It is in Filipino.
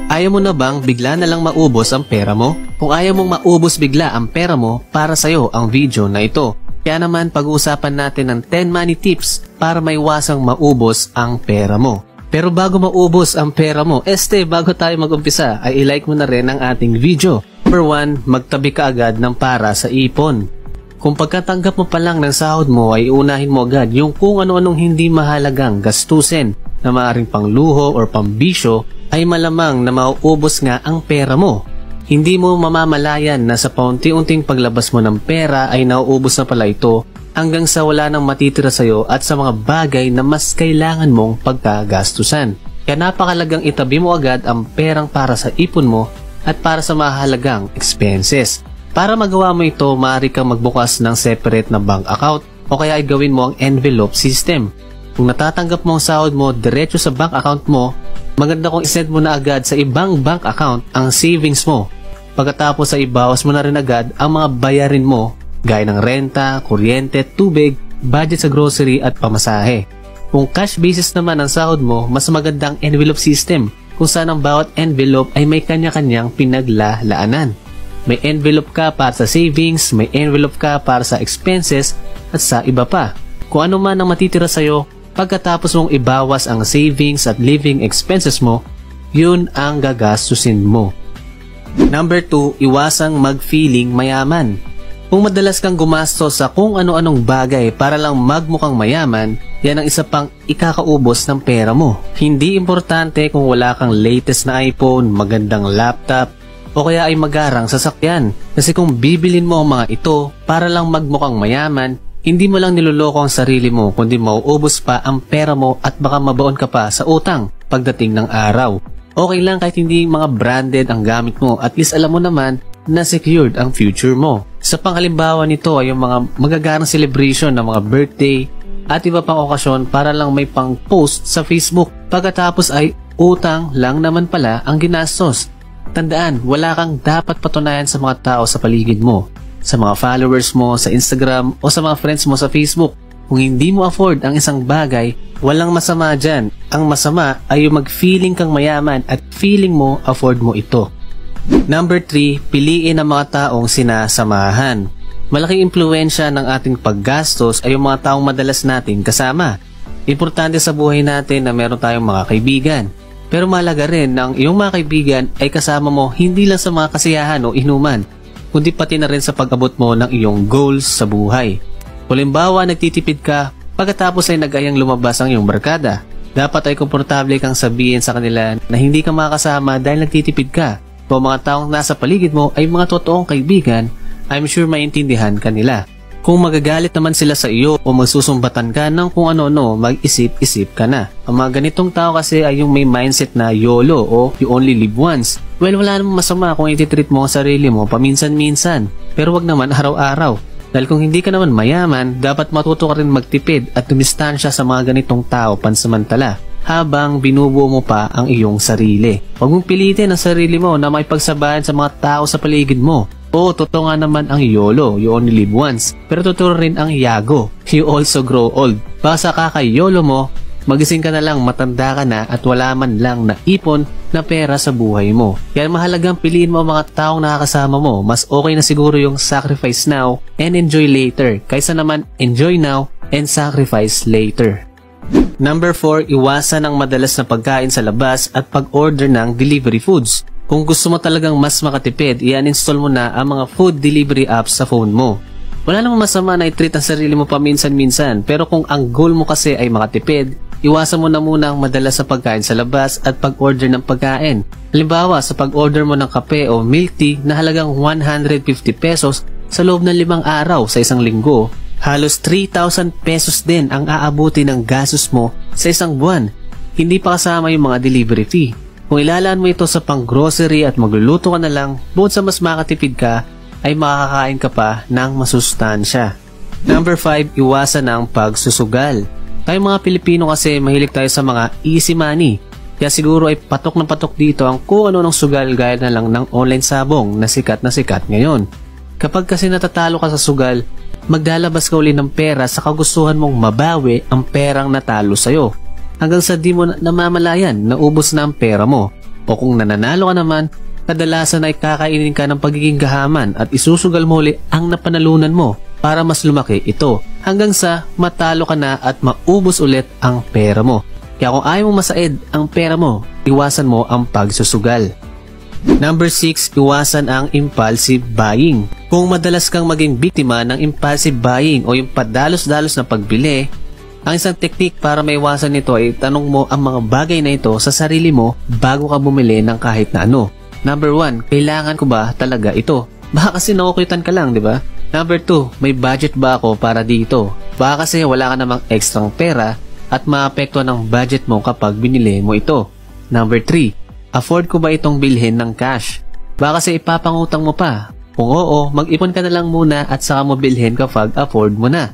Ayaw mo na bang bigla na lang maubos ang pera mo? Kung ayaw mong maubos bigla ang pera mo, para sa'yo ang video na ito. Kaya naman pag-uusapan natin ng 10 money tips para maiwasang maubos ang pera mo. Pero bago maubos ang pera mo, bago tayo mag-umpisa ay i-like mo na rin ang ating video. Number 1, magtabi ka agad ng para sa ipon. Kung pagkatanggap mo pa lang ng sahod mo ay unahin mo agad yung kung ano-anong hindi mahalagang gastusin na maaaring pangluho or pambisyo, ay malamang na mauubos nga ang pera mo. Hindi mo mamamalayan na sa paunti-unting paglabas mo ng pera ay nauubos na pala ito hanggang sa wala nang matitira sa'yo at sa mga bagay na mas kailangan mong pagkagastusan. Kaya napakalagang itabi mo agad ang perang para sa ipon mo at para sa mahalagang expenses. Para magawa mo ito, maaari kang magbukas ng separate na bank account o kaya ay gawin mo ang envelope system. Kung natatanggap mo ang sahod mo diretso sa bank account mo, maganda kung isend mo na agad sa ibang bank account ang savings mo. Pagkatapos ay ibawas mo na rin agad ang mga bayarin mo gaya ng renta, kuryente, tubig, budget sa grocery at pamasahe. Kung cash basis naman ang sahod mo, mas magandang envelope system kung saan ang bawat envelope ay may kanya-kanyang pinaglalaanan. May envelope ka para sa savings, may envelope ka para sa expenses at sa iba pa. Kung ano man ang matitira sa'yo, pagkatapos mong ibawas ang savings at living expenses mo, yun ang gagastusin mo. Number 2, iwasang mag-feeling mayaman. Kung madalas kang gumastos sa kung ano-anong bagay para lang magmukhang mayaman, yan ang isa pang ikakaubos ng pera mo. Hindi importante kung wala kang latest na iPhone, magandang laptop, o kaya ay magarang sasakyan. Kasi kung bibilin mo ang mga ito para lang magmukhang mayaman, hindi mo lang niloloko ang sarili mo kundi mauubos pa ang pera mo at baka mabaon ka pa sa utang pagdating ng araw. Okay lang kahit hindi mga branded ang gamit mo, at least alam mo naman na secured ang future mo. Sa panghalimbawa nito ay yung mga magagarang celebration ng mga birthday at iba pang okasyon para lang may pang post sa Facebook. Pagkatapos ay utang lang naman pala ang ginastos. Tandaan, wala kang dapat patunayan sa mga tao sa paligid mo, sa mga followers mo sa Instagram o sa mga friends mo sa Facebook. Kung hindi mo afford ang isang bagay, walang masama dyan. Ang masama ay yung mag-feeling kang mayaman at feeling mo afford mo ito. Number 3, piliin ang mga taong sinasamahan. Malaking impluwensya ng ating paggastos ay yung mga taong madalas natin kasama. Importante sa buhay natin na meron tayong mga kaibigan. Pero mahalaga rin na ang iyong mga kaibigan ay kasama mo hindi lang sa mga kasiyahan o inuman, kundi pati na rin sa pag-abot mo ng iyong goals sa buhay. Halimbawa, nagtitipid ka, pagkatapos ay nag-ayang lumabas ang iyong barkada. Dapat ay komportable kang sabihin sa kanila na hindi ka makasama dahil nagtitipid ka. Kung mga taong nasa paligid mo ay mga totoong kaibigan, I'm sure maintindihan ka nila. Kung magagalit naman sila sa iyo o magsusumbatan ka ng kung ano-ano, mag-isip-isip ka na. Ang mga ganitong tao kasi ay yung may mindset na YOLO o you only live once. Well, wala namang masama kung ititreat mo ang sarili mo paminsan-minsan, pero wag naman araw-araw. Dahil kung hindi ka naman mayaman, dapat matuto ka rin magtipid at dumistansya sa mga ganitong tao pansamantala habang binubuo mo pa ang iyong sarili. Huwag mong pilitin ang sarili mo na makipagsabayan sa mga tao sa paligid mo. Oo, totoo nga naman ang YOLO, you only live once. Pero totoo rin ang YAGO, you also grow old. Baka sa kaka-YOLO mo, magising ka na lang, matanda ka na at wala man lang na ipon na pera sa buhay mo. Kaya mahalagang piliin mo ang mga taong nakakasama mo. Mas okay na siguro yung sacrifice now and enjoy later kaysa naman enjoy now and sacrifice later. Number 4, iwasan ang madalas na pagkain sa labas at pag-order ng delivery foods. Kung gusto mo talagang mas makatipid, i-uninstall mo na ang mga food delivery apps sa phone mo. Wala namang masama na i-treat ang sarili mo paminsan-minsan, pero kung ang goal mo kasi ay makatipid, iwasan mo na muna ang madalas na pagkain sa labas at pag-order ng pagkain. Halimbawa, sa pag-order mo ng kape o milk tea na halagang 150 pesos sa loob ng 5 araw sa isang linggo, halos 3,000 pesos din ang aabuti ng gastos mo sa isang buwan. Hindi pa kasama yung mga delivery fee. Kung ilalaan mo ito sa pang-grocery at magluluto ka na lang, bukod sa mas makatipid ka, ay makakain ka pa ng masustansya. Number 5, iwasan ang pagsusugal. Tayo mga Pilipino kasi mahilig tayo sa mga easy money. Kaya siguro ay patok na patok dito ang kung ano ng sugal gaya na lang ng online sabong na sikat ngayon. Kapag kasi natatalo ka sa sugal, maglalabas ka uli ng pera sa kagustuhan mong mabawi ang perang natalo sa'yo. Hanggang sa di mo namamalayan na ubos na ang pera mo. O kung nananalo ka naman, kadalasan ay kakainin ka ng pagiging gahaman at isusugal mo ulit ang napanalunan mo para mas lumaki ito hanggang sa matalo ka na at maubos ulit ang pera mo. Kaya kung ayaw mong masaid ang pera mo, iwasan mo ang pagsusugal. Number 6, iwasan ang impulsive buying. Kung madalas kang maging biktima ng impulsive buying o yung padalos-dalos na pagbili, ang isang teknik para maiwasan nito ay tanong mo ang mga bagay na ito sa sarili mo bago ka bumili ng kahit na ano. Number 1, kailangan ko ba talaga ito? Baka kasi nakukuitan ka lang, di ba? Number 2, may budget ba ako para dito? Baka kasi wala ka namang ekstrang pera at maapektuhan ang budget mo kapag binili mo ito. Number 3, afford ko ba itong bilhin ng cash? Baka kasi ipapangutang mo pa. Kung oo, mag-ipon ka na lang muna at saka mo bilhin kapag afford mo na.